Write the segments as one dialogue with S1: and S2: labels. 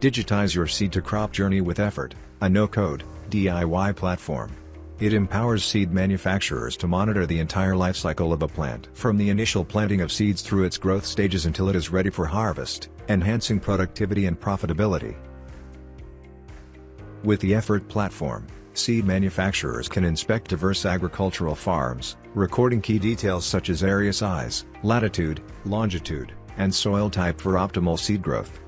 S1: Digitize your seed-to-crop journey with Effort, a no-code, DIY platform. It empowers seed manufacturers to monitor the entire lifecycle of a plant, from the initial planting of seeds through its growth stages until it is ready for harvest, enhancing productivity and profitability. With the Effort platform, seed manufacturers can inspect diverse agricultural farms, recording key details such as area size, latitude, longitude, and soil type for optimal seed growth.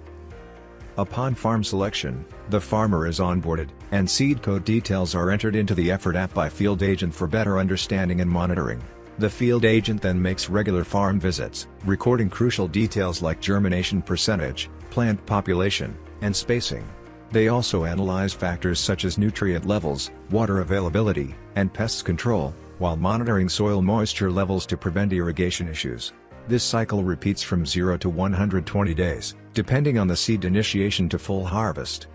S1: Upon farm selection, the farmer is onboarded, and seed code details are entered into the Effort app by field agent for better understanding and monitoring. The field agent then makes regular farm visits, recording crucial details like germination percentage, plant population, and spacing. They also analyze factors such as nutrient levels, water availability, and pest control, while monitoring soil moisture levels to prevent irrigation issues. This cycle repeats from 0 to 120 days, depending on the seed initiation to full harvest.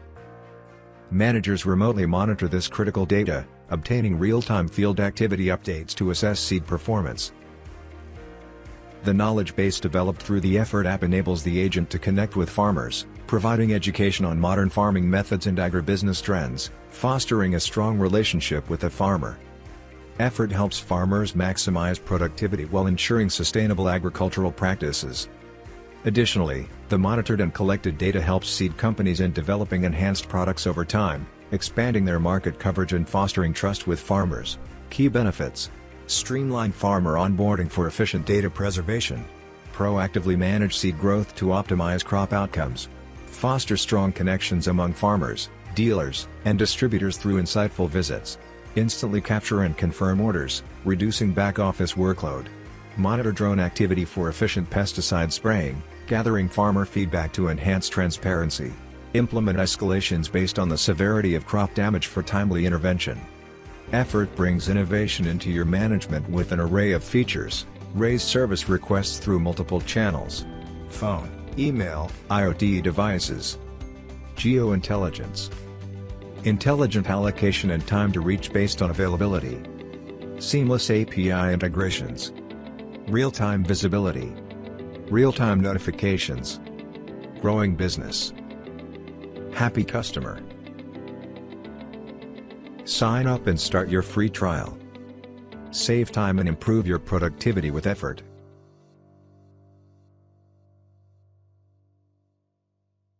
S1: Managers remotely monitor this critical data, obtaining real-time field activity updates to assess seed performance. The knowledge base developed through the Effort app enables the agent to connect with farmers, providing education on modern farming methods and agribusiness trends, fostering a strong relationship with the farmer. Effort helps farmers maximize productivity while ensuring sustainable agricultural practices. Additionally, the monitored and collected data helps seed companies in developing enhanced products over time, expanding their market coverage and fostering trust with farmers. Key benefits: streamline farmer onboarding for efficient data preservation, proactively manage seed growth to optimize crop outcomes, foster strong connections among farmers, dealers, and distributors through insightful visits, instantly capture and confirm orders, reducing back-office workload. Monitor drone activity for efficient pesticide spraying, gathering farmer feedback to enhance transparency. Implement escalations based on the severity of crop damage for timely intervention. Effort brings innovation into your management with an array of features. Raise service requests through multiple channels: phone, email, IoT devices. Geointelligence. Intelligent allocation and time to reach based on availability. Seamless API integrations. Real-time visibility. Real-time notifications. Growing business. Happy customer. Sign up and start your free trial. Save time and improve your productivity with Effort.